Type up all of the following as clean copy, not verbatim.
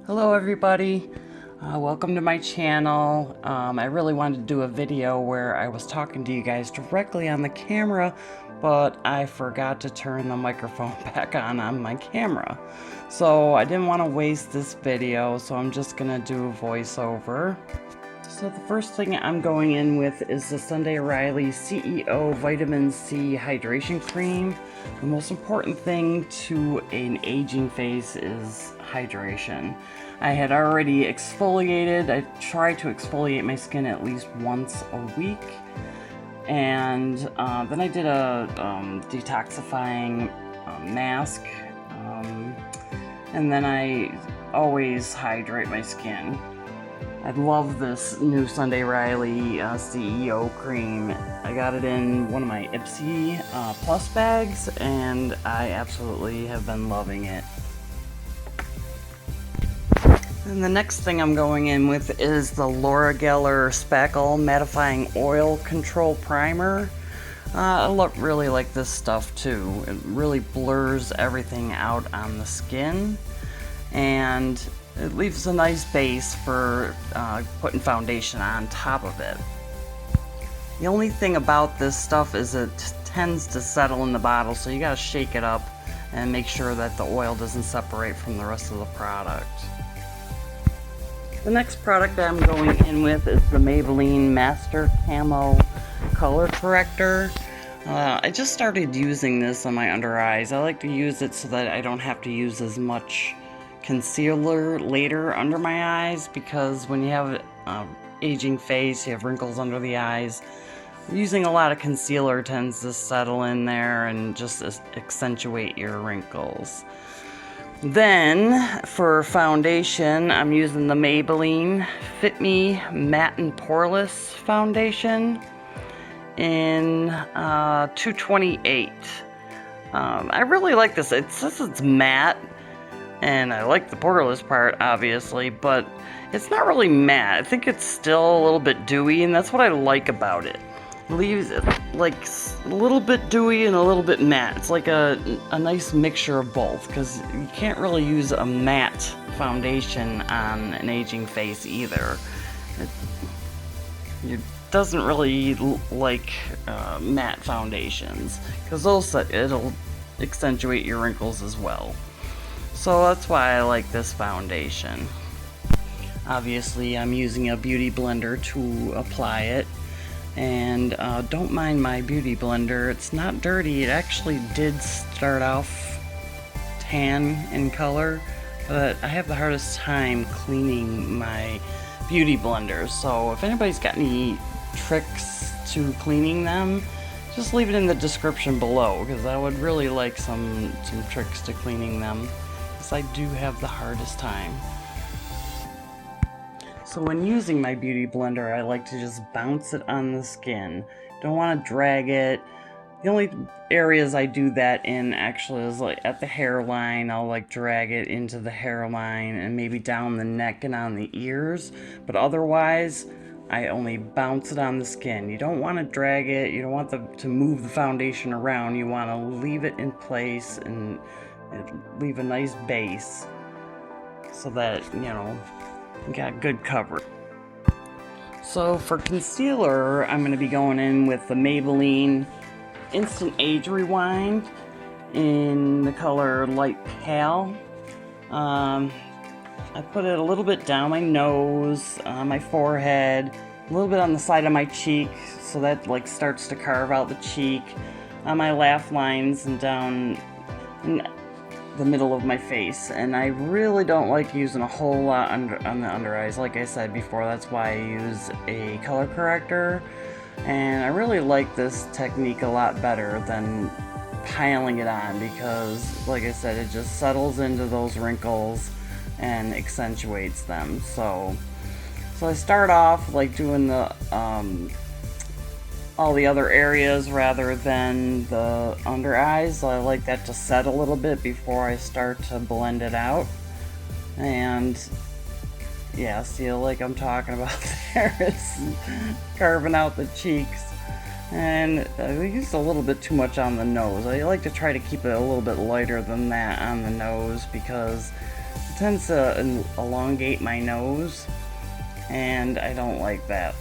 Hello everybody, welcome to my channel. I really wanted to do a video where I was talking to you guys directly on the camera, but I forgot to turn the microphone back on my camera. So I didn't want to waste this video, so I'm just gonna do a voiceover. So the first thing I'm going in with is the Sunday Riley CEO Vitamin C Hydration Cream. The most important thing to an aging face is hydration. I had already exfoliated. I try to exfoliate my skin at least once a week. And then I did a detoxifying mask. And then I always hydrate my skin. I love this new Sunday Riley CEO cream. I got it in one of my Pixi Plus bags, and I absolutely have been loving it. And the next thing I'm going in with is the Laura Geller Spackle Mattifying Oil Control Primer. I really like this stuff too. It really blurs everything out on the skin, and it leaves a nice base for putting foundation on top of it. The only thing about this stuff is it tends to settle in the bottle, so you gotta shake it up and make sure that the oil doesn't separate from the rest of the product. The next product I'm going in with is the Maybelline Master Camo Color Corrector. I just started using this on my under eyes. I like to use it so that I don't have to use as much concealer later under my eyes, because when you have aging face, you have wrinkles under the eyes, using a lot of concealer tends to settle in there and just accentuate your wrinkles. Then for foundation, I'm using the Maybelline Fit Me Matte and Poreless Foundation in 228. I really like this. It says it's matte, and I like the poreless part, obviously, but it's not really matte. I think it's still a little bit dewy, and that's what I like about it. It leaves it like a little bit dewy and a little bit matte. It's like a nice mixture of both, because you can't really use a matte foundation on an aging face either. It doesn't really like matte foundations, because it'll accentuate your wrinkles as well. So that's why I like this foundation. Obviously, I'm using a beauty blender to apply it, and don't mind my beauty blender. It's not dirty. It actually did start off tan in color, but I have the hardest time cleaning my beauty blenders. So if anybody's got any tricks to cleaning them, just leave it in the description below, because I would really like some tricks to cleaning them. I do have the hardest time. So when using my beauty blender, I like to just bounce it on the skin. Don't want to drag it. The only areas I do that in actually is like at the hairline. I'll like drag it into the hairline and maybe down the neck and on the ears, but otherwise I only bounce it on the skin. You don't want to drag it. You don't want to move the foundation around. You want to leave it in place and leave a nice base so that, you know, you got good coverage. So for concealer, I'm going to be going in with the Maybelline Instant Age Rewind in the color Light Pale. I put it a little bit down my nose, my forehead, a little bit on the side of my cheek, so that like starts to carve out the cheek, on my laugh lines, and down the middle of my face. And I really don't like using a whole lot on the under eyes. Like I said before, that's why I use a color corrector, and I really like this technique a lot better than piling it on, because like I said, it just settles into those wrinkles and accentuates them. So I start off like doing the all the other areas rather than the under eyes. I like that to set a little bit before I start to blend it out. And yeah, see, like I'm talking about there, it's carving out the cheeks. And I used a little bit too much on the nose. I like to try to keep it a little bit lighter than that on the nose, because tends to elongate my nose, and I don't like that.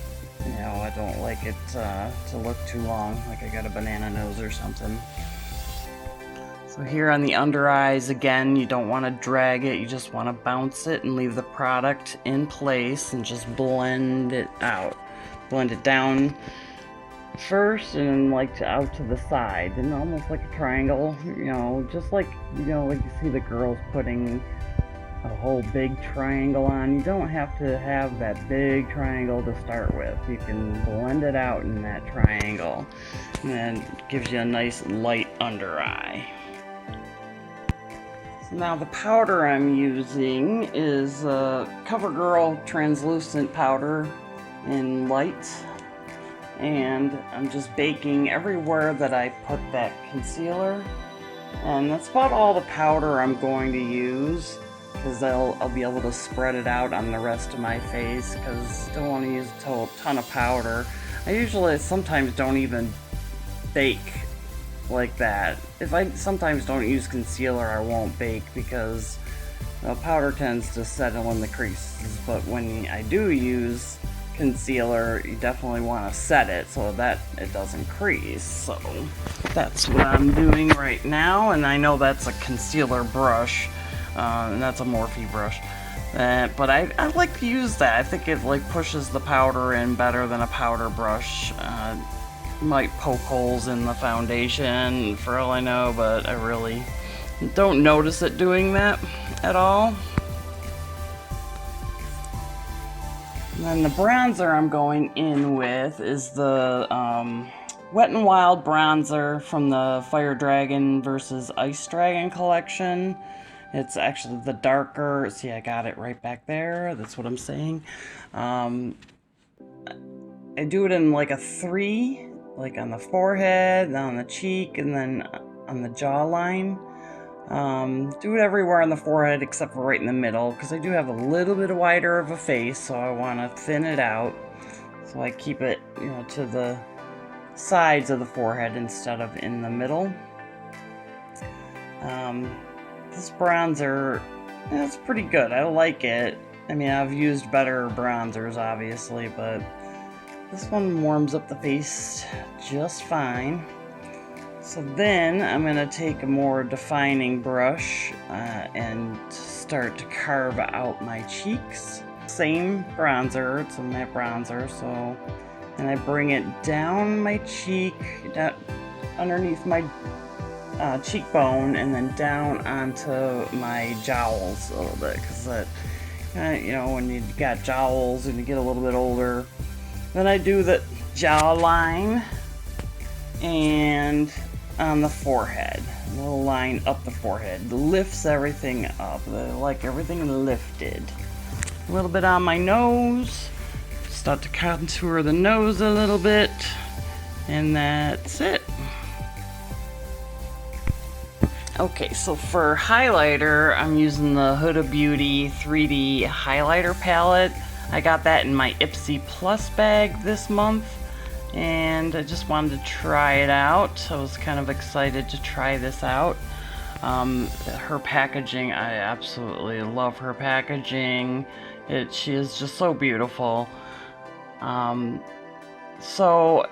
You know, I don't like it to look too long, like I got a banana nose or something. So here on the under eyes, again, you don't want to drag it, you just want to bounce it and leave the product in place and just blend it out. Blend it down first and then like out to the side, and almost like a triangle, you know, just like, you know, like you see the girls putting a whole big triangle on. You don't have to have that big triangle to start with. You can blend it out in that triangle, and then it gives you a nice light under eye. So now the powder I'm using is CoverGirl translucent powder in light, and I'm just baking everywhere that I put that concealer, and that's about all the powder I'm going to use, because I'll be able to spread it out on the rest of my face, because I don't want to use a ton of powder. I usually sometimes don't even bake like that. If I sometimes don't use concealer, I won't bake, because powder tends to settle in the creases, but when I do use concealer, you definitely want to set it so that it doesn't crease. So that's what I'm doing right now, and I know that's a concealer brush, and that's a Morphe brush, but I like to use that. I think it like pushes the powder in better than a powder brush. Might poke holes in the foundation for all I know, but I really don't notice it doing that at all. And then the bronzer I'm going in with is the Wet n Wild bronzer from the Fire Dragon versus Ice Dragon collection. It's actually the darker, see, I got it right back there, that's what I'm saying. I do it in like a 3, like on the forehead, then on the cheek, and then on the jawline. Do it everywhere on the forehead except for right in the middle, because I do have a little bit wider of a face, so I want to thin it out. So I keep it, you know, to the sides of the forehead instead of in the middle. This bronzer, it's pretty good. I like it. I mean, I've used better bronzers, obviously, but this one warms up the face just fine. So then I'm going to take a more defining brush and start to carve out my cheeks. Same bronzer, it's a matte bronzer, so, and I bring it down my cheek, down underneath my cheekbone, and then down onto my jowls a little bit, because that, you know, when you got jowls and you get a little bit older. Then I do the jawline and on the forehead, a little line up the forehead, lifts everything up. I like everything lifted. A little bit on my nose, start to contour the nose a little bit, and that's it. Okay, so for highlighter, I'm using the Huda Beauty 3D highlighter palette. I got that in my Ipsy Plus bag this month, and I just wanted to try it out. I was kind of excited to try this out. Her packaging, I absolutely love her packaging. She is just so beautiful. So,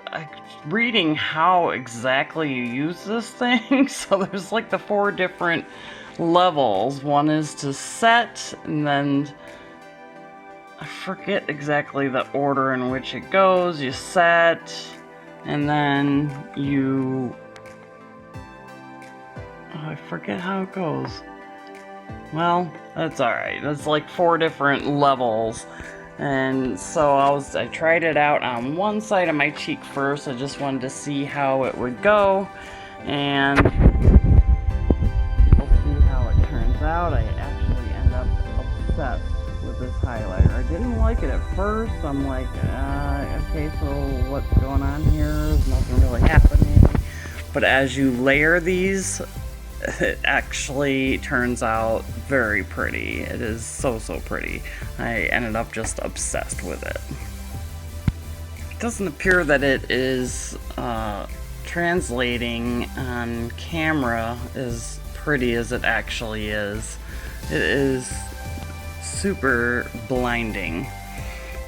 reading how exactly you use this thing, so there's like the 4 different levels. One is to set, and then I forget exactly the order in which it goes. You set, and then you... Oh, I forget how it goes. Well, that's alright. It's like 4 different levels. And so I tried it out on one side of my cheek first. I just wanted to see how it would go, and we'll see how it turns out. I actually end up obsessed with this highlighter. I didn't like it at first. I'm like, okay, so what's going on here? There's nothing really happening. But as you layer these, it actually turns out very pretty. It is so pretty. I ended up just obsessed with it. It doesn't appear that it is translating on camera as pretty as it actually is. It is super blinding.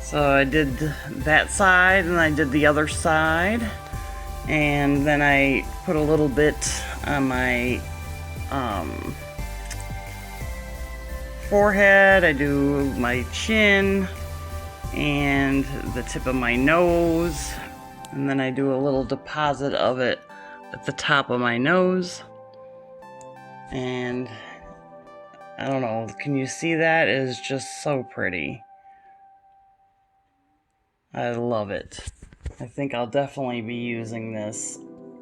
So I did that side and I did the other side, and then I put a little bit on my forehead. I do my chin and the tip of my nose, and then I do a little deposit of it at the top of my nose. And I don't know, can you see that? It is just so pretty. I love it. I think I'll definitely be using this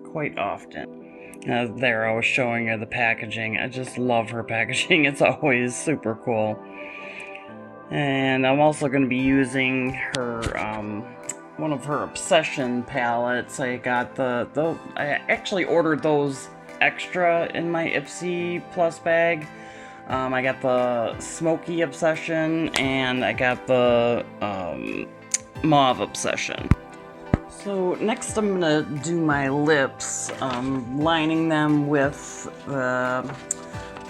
quite often. There, I was showing her the packaging. I just love her packaging. It's always super cool. And I'm also going to be using her, one of her Obsession palettes. I got I actually ordered those extra in my Ipsy Plus bag. I got the Smoky Obsession, and I got the Mauve Obsession. So next I'm gonna do my lips, lining them with the,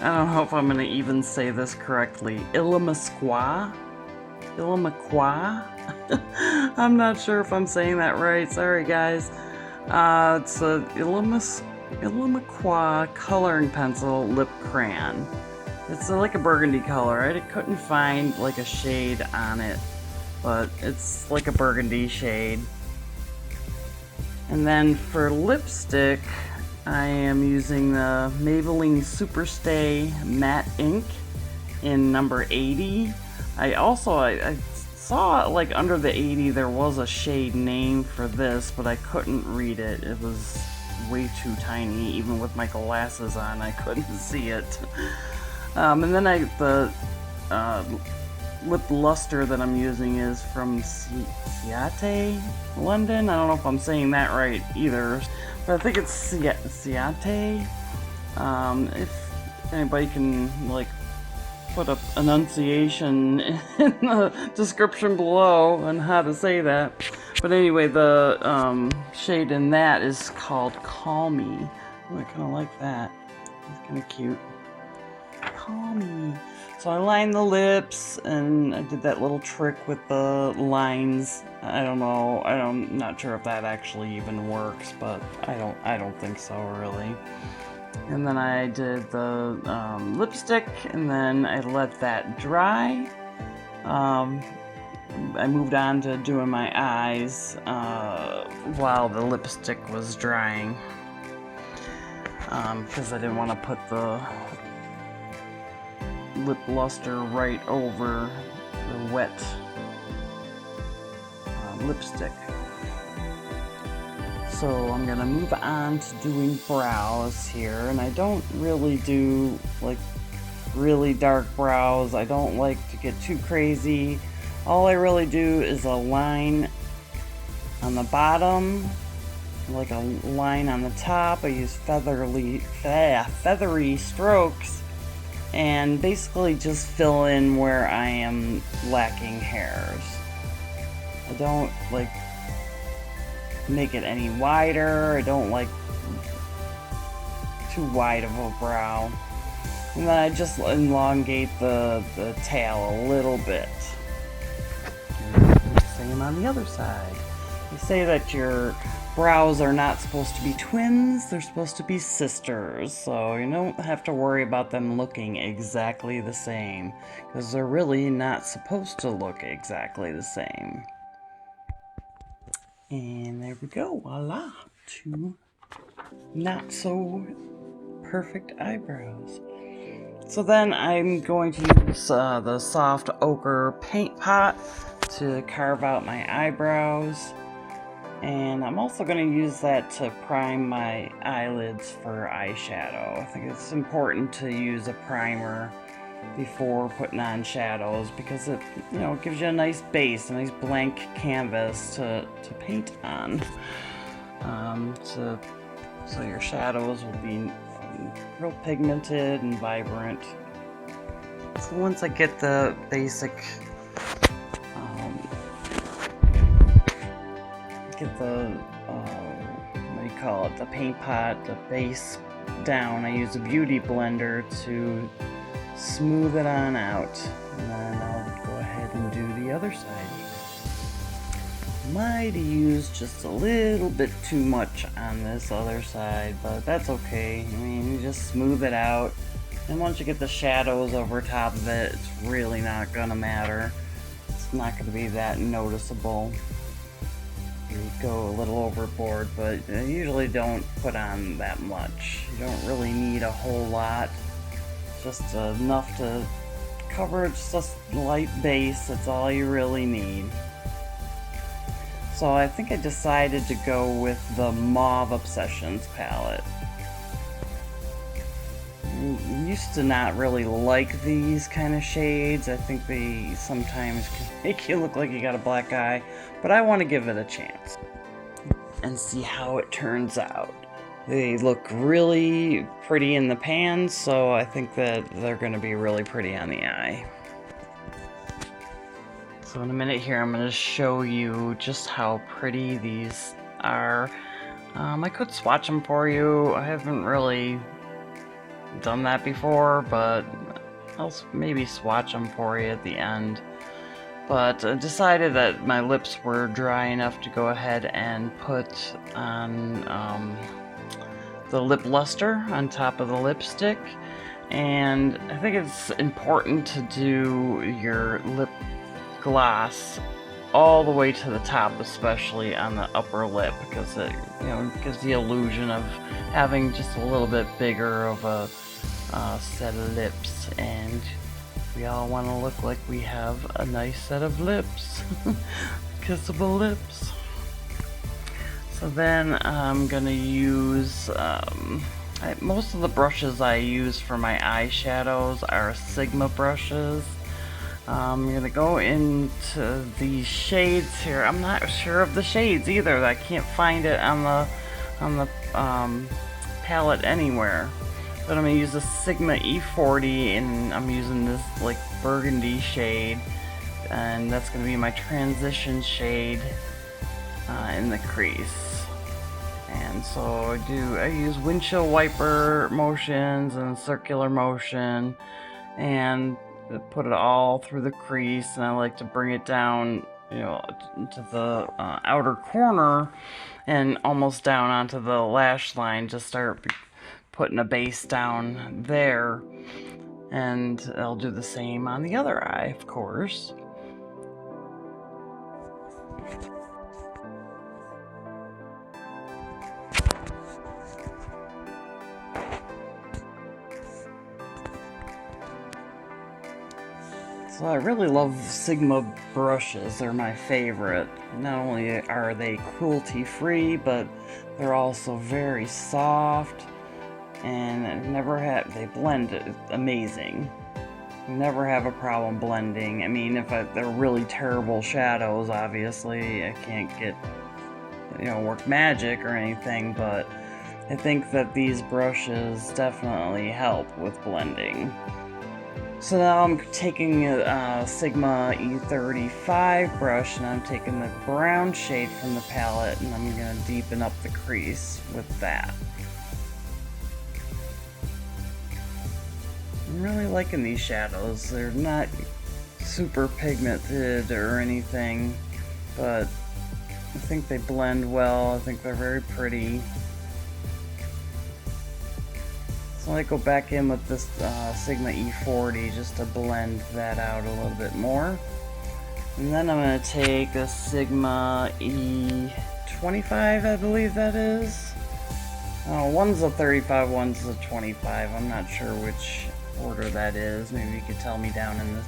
I don't know if I'm gonna even say this correctly, Illamasqua? I'm not sure if I'm saying that right, sorry guys. It's a Illamasqua coloring pencil lip crayon. It's like a burgundy color. I couldn't find like a shade on it, but it's like a burgundy shade. And then for lipstick, I am using the Maybelline Superstay Matte Ink in number 80. I saw like under the 80 there was a shade name for this, but I couldn't read it. It was way too tiny. Even with my glasses on, I couldn't see it. And then the lip luster that I'm using is from Ciate, London. I don't know if I'm saying that right either, but I think it's Ciate. If anybody can like put up enunciation in the description below on how to say that. But anyway, the shade in that is called Call Me. Oh, I kind of like that. It's kind of cute. Call Me. So I lined the lips, and I did that little trick with the lines. I don't know. I'm not sure if that actually even works, but I don't think so really. And then I did the lipstick, and then I let that dry. I moved on to doing my eyes while the lipstick was drying, because I didn't want to put the lip luster right over the wet lipstick. So I'm gonna move on to doing brows here, and I don't really do like really dark brows. I don't like to get too crazy. All I really do is a line on the bottom, like a line on the top. I use feathery strokes, and basically just fill in where I am lacking hairs. I don't like make it any wider. I don't like too wide of a brow. And then I just elongate the tail a little bit. Same on the other side. They say that your brows are not supposed to be twins, they're supposed to be sisters, so you don't have to worry about them looking exactly the same, because they're really not supposed to look exactly the same. And there we go, voila, 2 not so perfect eyebrows. So then I'm going to use the soft ochre paint pot to carve out my eyebrows. And I'm also going to use that to prime my eyelids for eyeshadow. I think it's important to use a primer before putting on shadows, because it, you know, gives you a nice base, a nice blank canvas to paint on. So your shadows will be real pigmented and vibrant. So once I get the basic what do you call it, the paint pot, the base down, I use a beauty blender to smooth it on out, and then I'll other side. Might have used just a little bit too much on this other side, but that's okay. I mean, you just smooth it out, and once you get the shadows over top of it, it's really not gonna matter. It's not gonna be that noticeable. You go a little overboard, but I usually don't put on that much. You don't really need a whole lot, just enough to cover just a light base. That's all you really need. So I think I decided to go with the Mauve Obsessions palette. I used to not really like these kind of shades. I think they sometimes can make you look like you got a black eye, but I want to give it a chance and see how it turns out. They look really pretty in the pan, so I think that they're going to be really pretty on the eye. So in a minute here, I'm going to show you just how pretty these are. I could swatch them for you. I haven't really done that before, but I'll maybe swatch them for you at the end. But I decided that my lips were dry enough to go ahead and put on the lip luster on top of the lipstick. And I think it's important to do your lip gloss all the way to the top, especially on the upper lip, because it, you know, gives the illusion of having just a little bit bigger of a set of lips, and we all want to look like we have a nice set of lips. Kissable lips. So then I'm gonna use most of the brushes I use for my eyeshadows are Sigma brushes. I'm gonna go into these shades here. I'm not sure of the shades either. I can't find it on the palette anywhere. But I'm gonna use the Sigma E40, and I'm using this like burgundy shade, and that's gonna be my transition shade in the crease. And so I use windshield wiper motions and circular motion, and put it all through the crease, and I like to bring it down, you know, to the outer corner and almost down onto the lash line to start putting a base down there. And I'll do the same on the other eye, of course. So I really love Sigma brushes. They're my favorite. Not only are they cruelty-free, but they're also very soft, and they blend amazing. Never have a problem blending. I mean, if they're really terrible shadows, obviously I can't get, you know, work magic or anything, but I think that these brushes definitely help with blending. So now I'm taking a Sigma E35 brush, and I'm taking the brown shade from the palette, and I'm going to deepen up the crease with that. I'm really liking these shadows. They're not super pigmented or anything, but I think they blend well. I think they're very pretty. So I go back in with this Sigma E40 just to blend that out a little bit more. And then I'm going to take a Sigma E25, I believe that is. One's a 35, one's a 25. I'm not sure which order that is. Maybe you could tell me down in the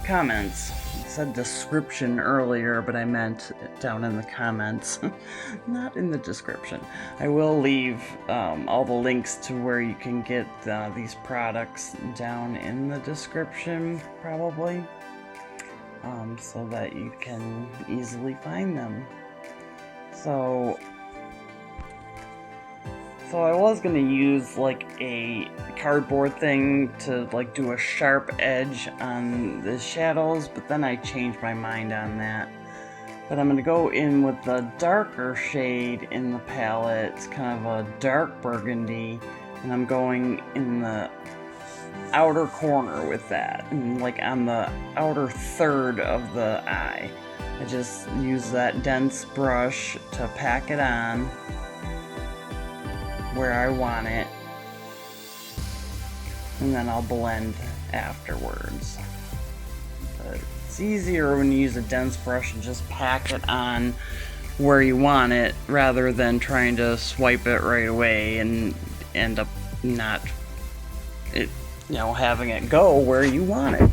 comments. It said description earlier, but I meant down in the comments, not in the description. I will leave all the links to where you can get these products down in the description, probably, so that you can easily find them. So I was gonna use like a cardboard thing to like do a sharp edge on the shadows, but then I changed my mind on that. But I'm gonna go in with the darker shade in the palette. It's kind of a dark burgundy, and I'm going in the outer corner with that, and like on the outer third of the eye. I just use that dense brush to pack it on where I want it, and then I'll blend afterwards. But it's easier when you use a dense brush and just pack it on where you want it rather than trying to swipe it right away and end up not having it go where you want it.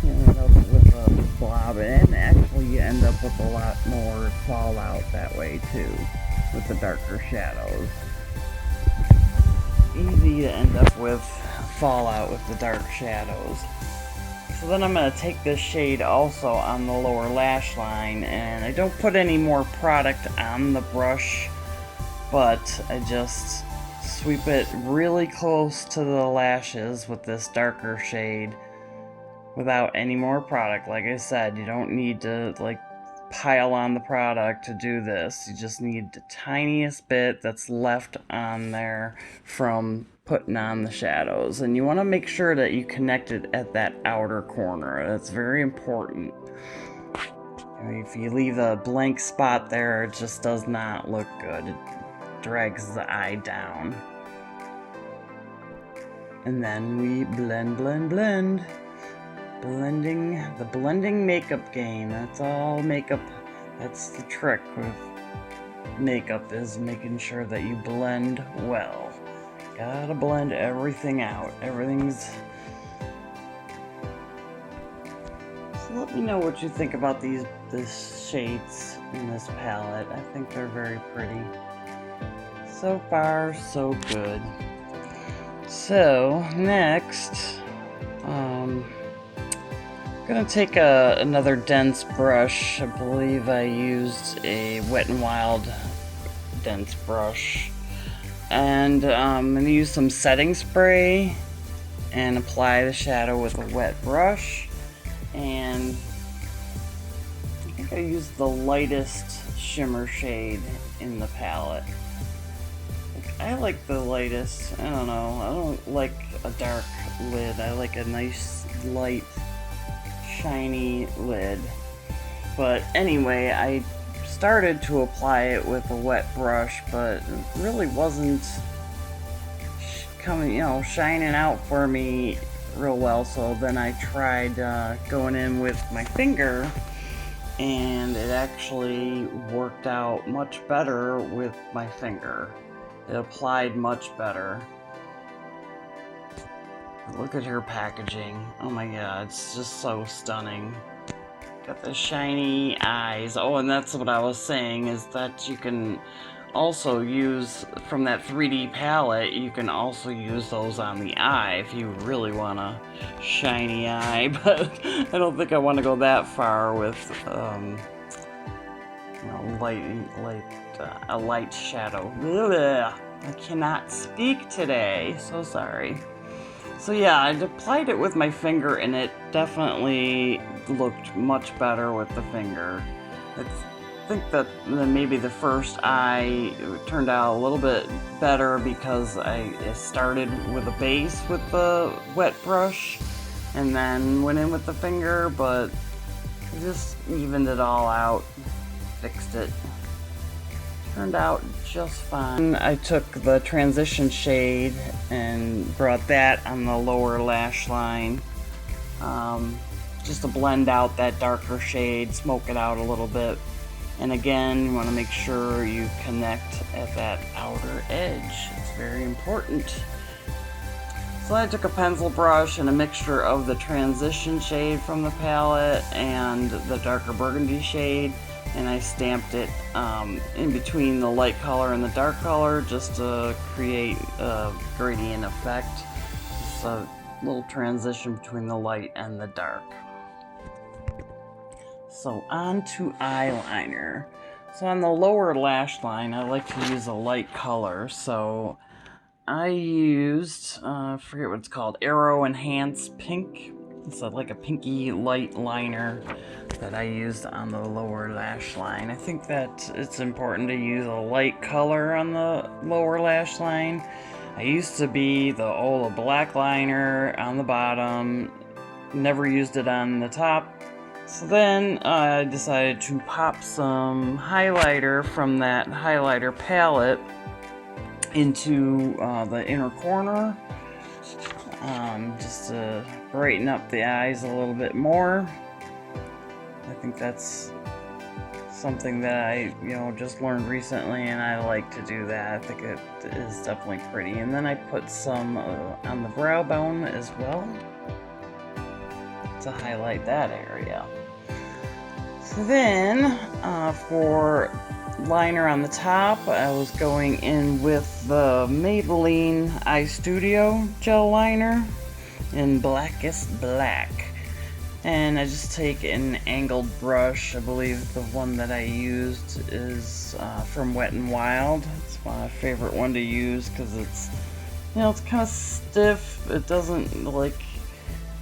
You end up with a blob, and actually you end up with a lot more fallout that way too with the darker shadows. Easy to end up with fallout with the dark shadows. So then I'm going to take this shade also on the lower lash line, and I don't put any more product on the brush, but I just sweep it really close to the lashes with this darker shade without any more product. Like I said, you don't need to like pile on the product to do this. You just need the tiniest bit that's left on there from putting on the shadows, and you want to make sure that you connect it at that outer corner. That's very important. If you leave a blank spot there, it just does not look good. It drags the eye down. And then we blend. The blending makeup game. That's all makeup. That's the trick with makeup, is making sure that you blend well. Gotta blend everything out. Everything's... So let me know what you think about these shades in this palette. I think they're very pretty. So far, so good. So, next, I'm gonna take another dense brush. I believe I used a Wet n Wild dense brush. And I'm going to use some setting spray and apply the shadow with a wet brush. And I think I used the lightest shimmer shade in the palette. I like the lightest. I don't know. I don't like a dark lid. I like a nice, light, shiny lid. But anyway, I started to apply it with a wet brush, but it really wasn't coming, shining out for me real well. So then I tried going in with my finger, and it actually worked out much better with my finger. It applied much better. Look at her packaging. Oh my god, it's just so stunning. Got the shiny eyes. Oh, and that's what I was saying, is that you can also use, from that 3D palette, you can also use those on the eye if you really want a shiny eye, but I don't think I want to go that far with a light shadow. Ugh, I cannot speak today, so sorry. So yeah, I applied it with my finger, and it definitely looked much better with the finger. I think that maybe the first eye turned out a little bit better because I started with a base with the wet brush and then went in with the finger, but I just evened it all out, fixed it. Turned out just fine. I took the transition shade and brought that on the lower lash line, just to blend out that darker shade, smoke it out a little bit. And again, you want to make sure you connect at that outer edge. It's very important. So I took a pencil brush and a mixture of the transition shade from the palette and the darker burgundy shade, and I stamped it in between the light color and the dark color just to create a gradient effect. It's a little transition between the light and the dark. So on to eyeliner. So on the lower lash line, I like to use a light color. So I used, I forget what it's called, Aero Enhance Pink. It's like a pinky light liner that I used on the lower lash line. I think that it's important to use a light color on the lower lash line. I used to be the old black liner on the bottom, never used it on the top. So then I decided to pop some highlighter from that highlighter palette into the inner corner, just to brighten up the eyes a little bit more. I think that's something that I, just learned recently, and I like to do that. I think it is definitely pretty. And then I put some on the brow bone as well to highlight that area. So then, for liner on the top, I was going in with the Maybelline Eye Studio gel liner in Blackest Black. And I just take an angled brush. I believe the one that I used is from Wet n Wild. It's my favorite one to use because it's, it's kind of stiff. It doesn't like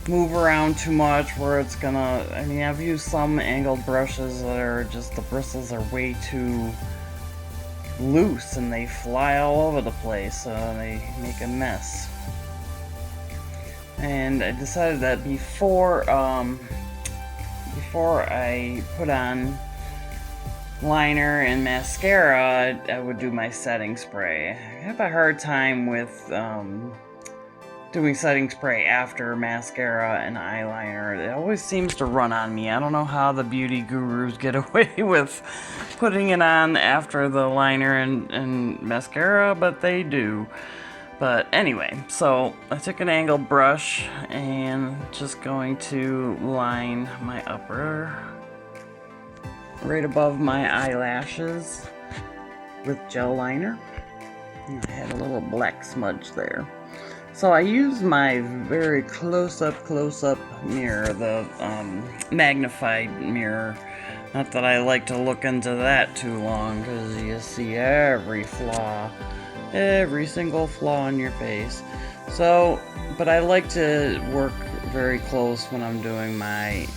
move around too much where it's gonna, I've used some angled brushes that are just, the bristles are way too loose and they fly all over the place, so they make a mess. And I decided that before I put on liner and mascara, I would do my setting spray. I have a hard time with doing setting spray after mascara and eyeliner. It always seems to run on me. I don't know how the beauty gurus get away with putting it on after the liner and mascara, but they do. But anyway, so I took an angled brush and just going to line my upper right above my eyelashes with gel liner. And I had a little black smudge there. So I used my very close-up mirror, the magnified mirror. Not that I like to look into that too long, because you see every flaw. Every single flaw in your face. So, but I like to work very close when I'm doing my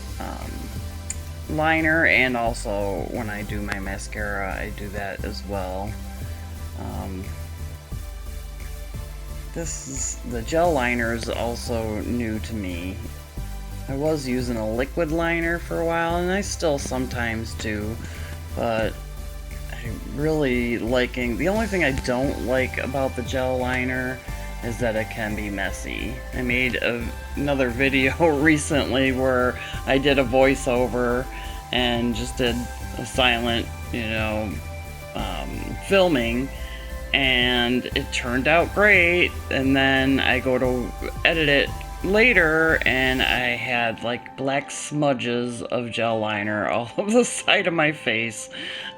liner, and also when I do my mascara, I do that as well. The gel liner is also new to me. I was using a liquid liner for a while, and I still sometimes do, but I'm really liking, the only thing I don't like about the gel liner is that it can be messy. I made another video recently where I did a voiceover and just did a silent, filming, and it turned out great, and then I go to edit it later and I had like black smudges of gel liner all over the side of my face.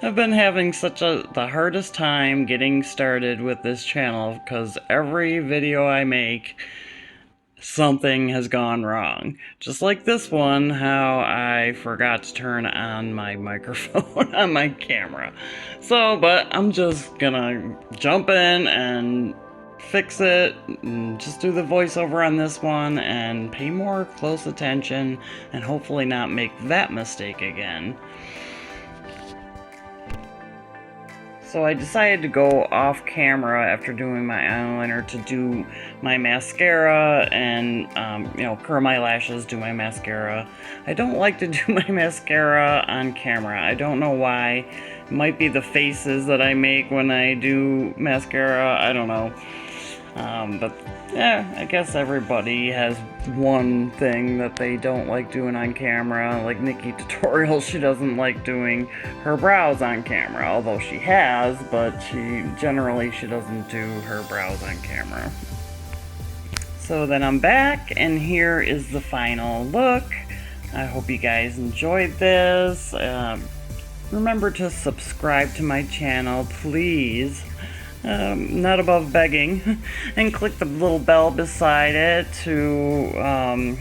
I've been having the hardest time getting started with this channel because every video I make, something has gone wrong. Just like this one, how I forgot to turn on my microphone on my camera. So, but I'm just gonna jump in and fix it, and just do the voiceover on this one and pay more close attention and hopefully not make that mistake again. So I decided to go off camera after doing my eyeliner to do my mascara and, curl my lashes, do my mascara. I don't like to do my mascara on camera. I don't know why. It might be the faces that I make when I do mascara. I don't know. But yeah, I guess everybody has one thing that they don't like doing on camera. Like Nikki Tutorial, she doesn't like doing her brows on camera, although she has, but she doesn't do her brows on camera. So then I'm back, and here is the final look. I hope you guys enjoyed this. Remember to subscribe to my channel, please. Not above begging, and click the little bell beside it to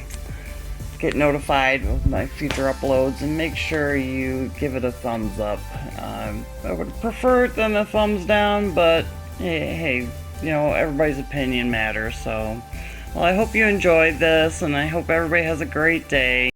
get notified of my future uploads, and make sure you give it a thumbs up. I would prefer it than a thumbs down, but hey, everybody's opinion matters. So, well, I hope you enjoyed this, and I hope everybody has a great day.